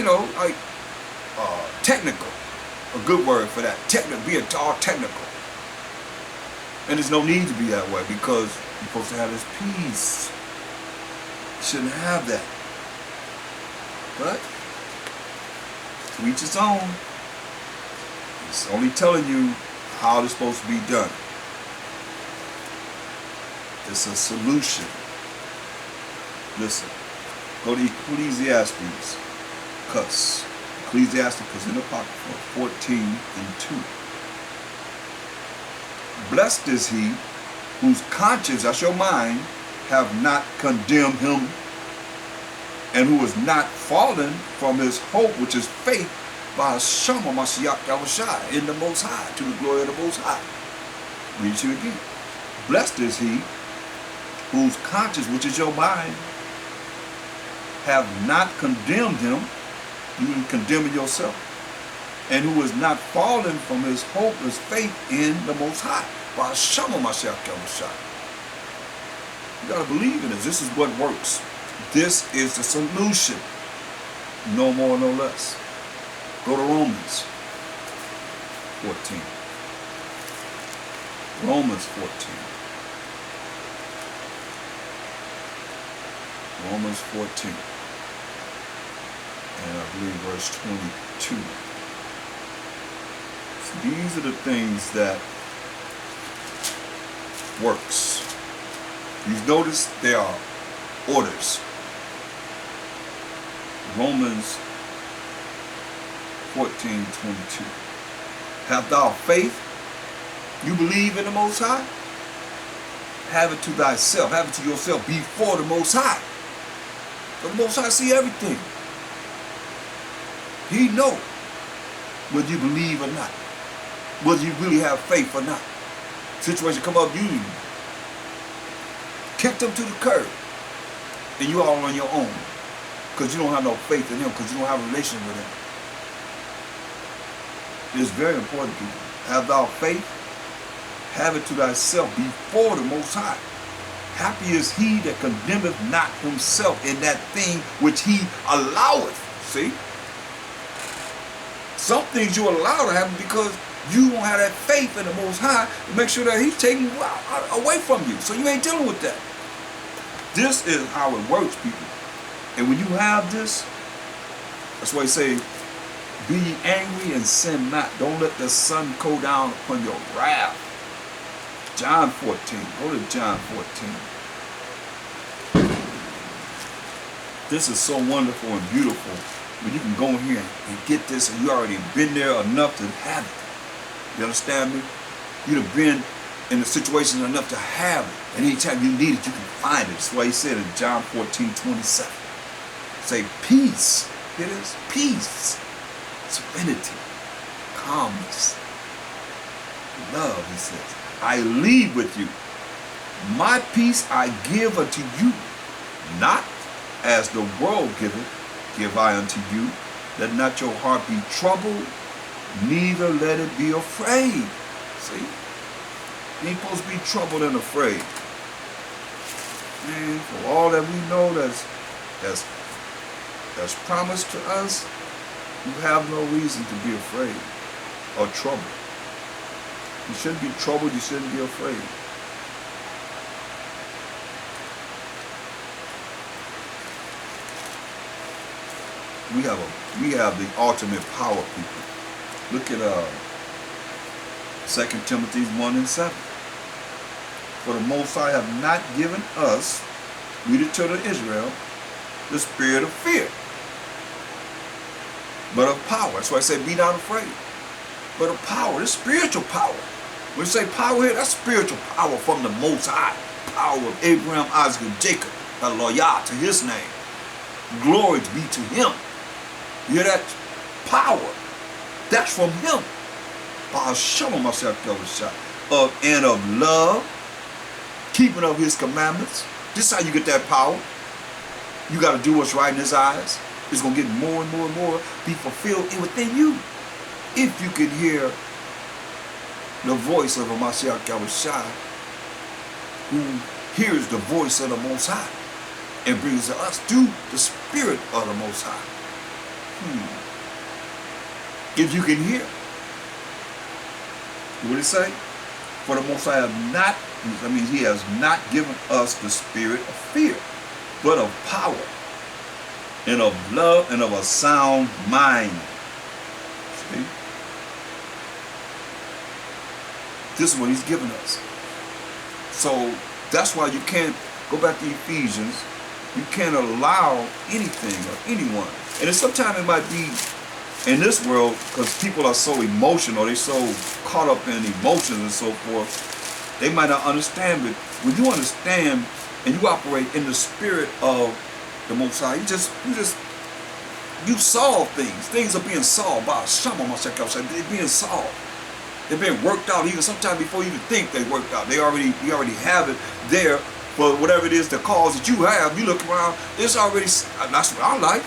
like technical. A good word for that. Be all technical. And there's no need to be that way because you're supposed to have this peace. You shouldn't have that. But to each its own. It's only telling you how it's supposed to be done. It's a solution. Listen, go to Ecclesiastes. Ecclesiastes is in the Apocrypha 14:2. Blessed is he whose conscience, that's your mind, have not condemned him, and who is not fallen from his hope, which is faith, by Shama Mashiach Yahushua, in the Most High, to the glory of the Most High. Read it to you again. Blessed is he whose conscience, which is your mind, have not condemned him. You are condemning yourself. And who is not fallen from his hope, his faith in the Most High. By Shama Mashiach Yahushua. You got to believe in this. This is what works. This is the solution. No more, no less. Go to Romans 14. Romans 14. Romans 14. And I believe verse 22. So these are the things that works. You've noticed there are orders. Romans 14:22. Have thou faith? You believe in the Most High? Have it to thyself. Have it to yourself before the Most High. But the Most High see everything. He know whether you believe or not. Whether you really have faith or not. Situation come up, you kick them to the curb. And you all on your own. Because you don't have no faith in him. Because you don't have a relation with him. It's very important, people. Have thou faith? Have it to thyself before the Most High. Happy is he that condemneth not himself in that thing which he alloweth. See? Some things you allow to happen because you don't have that faith in the Most High to make sure that he's taking you away from you. So you ain't dealing with that. This is how it works, people. And when you have this, that's why he say, be ye angry and sin not. Don't let the sun go down upon your wrath. John 14. Go to John 14. This is so wonderful and beautiful. When you can go in here and get this, and you already been there enough to have it. You understand me? You'd have been in the situation enough to have it. And anytime you need it, you can find it. That's why he said in John 14:27. Say peace. It is peace. Serenity. Calmness. Love, he says. I leave with you. My peace I give unto you. Not as the world giveth, give I unto you. Let not your heart be troubled, neither let it be afraid. See? You ain't supposed to be troubled and afraid. Man, for all that we know that's promised to us, you have no reason to be afraid or troubled. You shouldn't be troubled, you shouldn't be afraid. We have the ultimate power, people. Look at 2 Timothy 1:7. For the Most High have not given us, we the children of Israel, the spirit of fear, but of power. That's why I say be not afraid. But of power, this spiritual power. When you say power here, that's spiritual power from the Most High. Power of Abraham, Isaac, and Jacob. Hallelujah to his name. Glory be to him. You hear that? Power. That's from him. By showing myself and of love, keeping of his commandments. This is how you get that power. You got to do what's right in his eyes. It's going to get more and more and more be fulfilled within you. If you can hear the voice of a Mashiach Yahushua, who hears the voice of the Most High and brings to us through the Spirit of the Most High. If you can hear. What did it say? For the Most High he has not given us the spirit of fear, but of power, and of love, and of a sound mind. See? This is what he's given us. So that's why you can't go back to Ephesians. You can't allow anything or anyone. And sometimes it might be in this world, because people are so emotional, they're so caught up in emotions and so forth, they might not understand. But when you understand and you operate in the spirit of the Most High, you solve things. Things are being solved by they're being solved. They're being worked out even sometimes before you even think they worked out. We already have it there for whatever it is, the cause that you have. You look around, it's already, that's what I like.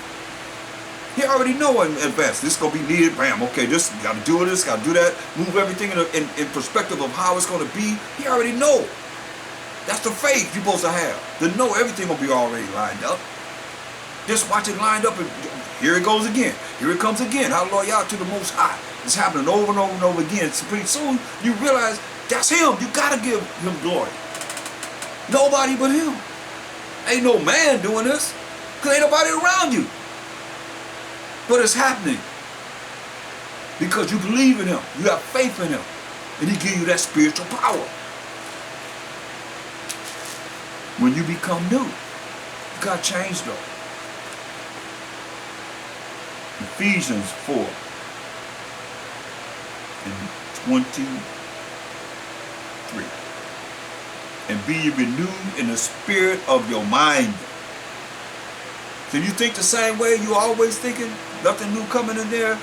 He already know in advance, this is going to be needed, bam, okay, this, got to do this, got to do that, move everything in perspective of how it's going to be. He already know. That's the faith you're supposed to have, to know everything will be already lined up. Just watch it lined up, and here it goes again. Here it comes again. Hallelujah to the Most High. It's happening over and over and over again. So pretty soon, you realize that's him. You got to give him glory. Nobody but him. Ain't no man doing this, because ain't nobody around you. But it's happening because you believe in him. You have faith in him. And he gives you that spiritual power. When you become new, you got changed though. Ephesians 4 and 23. And be ye renewed in the spirit of your mind. So you think the same way you always thinking? Nothing new coming in there?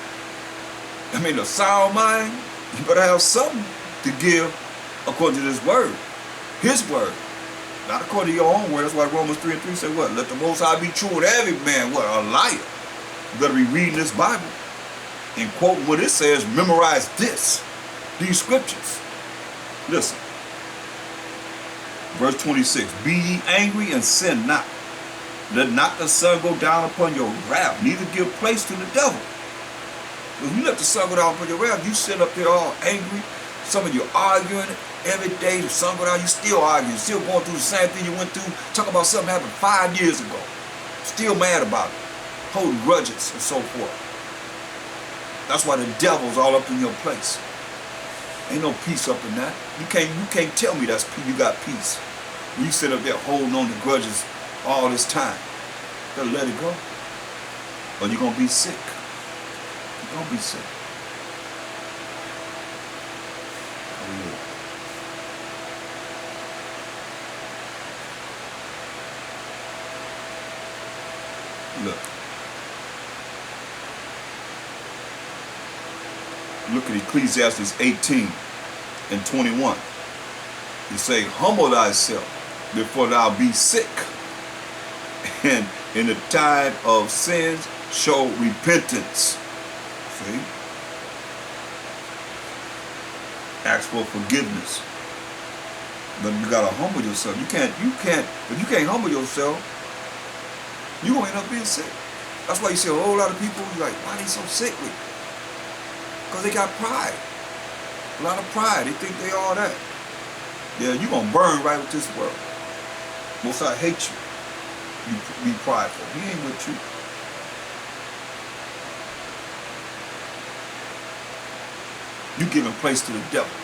I mean, a sound mind? You better have something to give according to this word. His word. Not according to your own word. That's why Romans 3 and 3 say what? Let the Most High be true and every man, what? A liar. You better be reading this Bible and quoting what it says. Memorize this. These scriptures. Listen. Verse 26. Be ye angry and sin not. Let not the sun go down upon your wrath, neither give place to the devil. When you let the sun go down upon your wrath, you sit up there all angry. Some of you arguing every day. The sun go down, you still arguing, still going through the same thing you went through. Talk about something happened 5 years ago. Still mad about it. Holding grudges and so forth. That's why the devil's all up in your place. Ain't no peace up in that. You can't tell me that's you got peace. When you sit up there holding on to grudges all this time. You better let it go. Or you're going to be sick. You're going to be sick. Hallelujah. Look at Ecclesiastes 18 and 21. You say, humble thyself before thou be sick. And in the time of sins, show repentance. See? Ask for forgiveness. But you gotta humble yourself. If you can't humble yourself, you're gonna end up being sick. That's why you see a whole lot of people, you're like, why are they so sickly? Because they got pride. A lot of pride. They think they all that. Yeah, you're gonna burn right with this world. Most I hate you. You be prideful. He ain't with you. You giving place to the devil.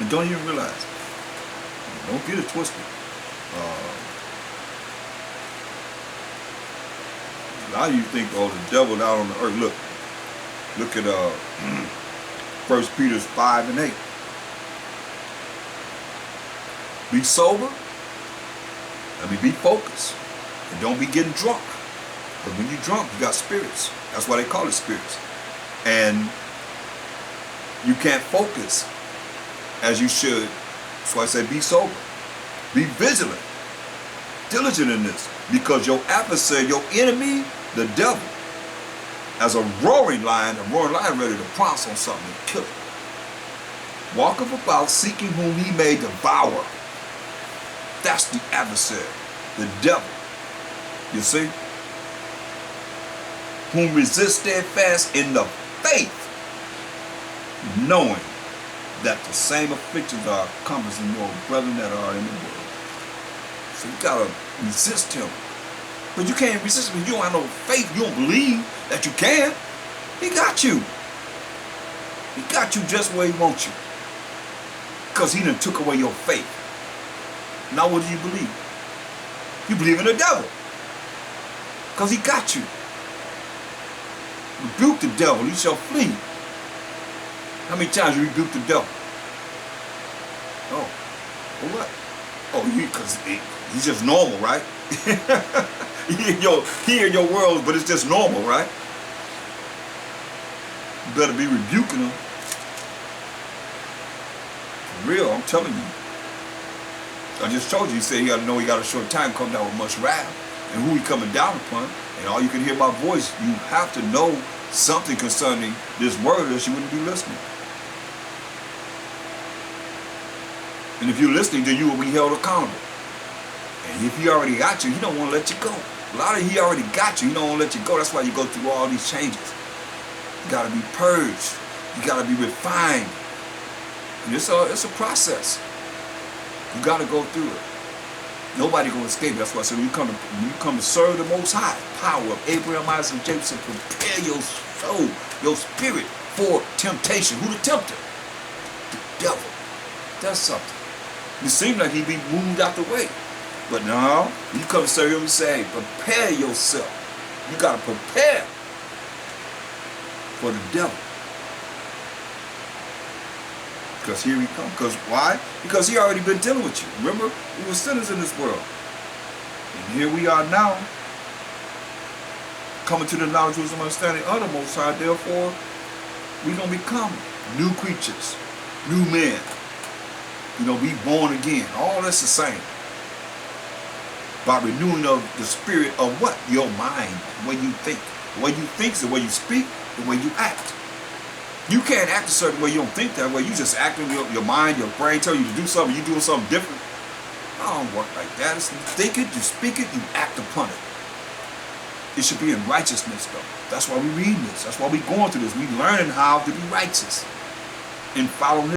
And don't even realize it. Don't get it twisted. A lot of you think, oh, the devil down on the earth. Look at 1 Peter 5 and 8. Be sober. Be focused. And don't be getting drunk. Because when you're drunk, you got spirits. That's why they call it spirits. And you can't focus as you should. That's why I say be sober. Be vigilant. Diligent in this. Because your adversary, your enemy, the devil, as a roaring lion ready to pounce on something and kill it. Walketh about seeking whom he may devour. That's the adversary, the devil. You see? whom resist steadfast in the faith, knowing that the same afflictions are compassing your brethren that are in the world. So you gotta resist him. But you can't resist him if you don't have no faith. You don't believe that you can. He got you. He got you just where he wants you. Because he done took away your faith. Now what do you believe? You believe in the devil. Because he got you. Rebuke the devil, he shall flee. How many times you rebuke the devil? Oh, for what? Oh, because he's just normal, right? He in your world, but it's just normal, right? You better be rebuking him. For real, I'm telling you. I just told you, he said he got to know he got a short time, come down with much wrath, and who he coming down upon. And all you can hear my voice, you have to know something concerning this word, or else you wouldn't be listening. And if you're listening, then you will be held accountable. And if he already got you, he don't want to let you go. A lot of he already got you, he don't want to let you go. That's why you go through all these changes. You got to be purged. You got to be refined. And it's a process. You got to go through it. Nobody going to escape. That's why I said when you come to serve the Most High, power of Abraham, Isaac, and Jacob, prepare your soul, your spirit for temptation. Who the tempter? The devil. That's something. It seemed like he'd be moved out the way. But no, you come to serve him and say, prepare yourself. You got to prepare for the devil. Because here he comes. Because why? Because he already been dealing with you. Remember, we were sinners in this world. And here we are now, coming to the knowledge, wisdom, understanding of the Most High. Therefore, we're going to become new creatures, new men. You know, be born again. All that's the same. By renewing of the spirit of what? Your mind, the way you think. The way you think is the way you speak, the way you act. You can't act a certain way, you don't think that way. You just acting your mind, your brain tell you to do something, you doing something different. I don't work like that. It's, you think it, you speak it, you act upon it. It should be in righteousness, though. That's why we read this. That's why we going through this. We learning how to be righteous and following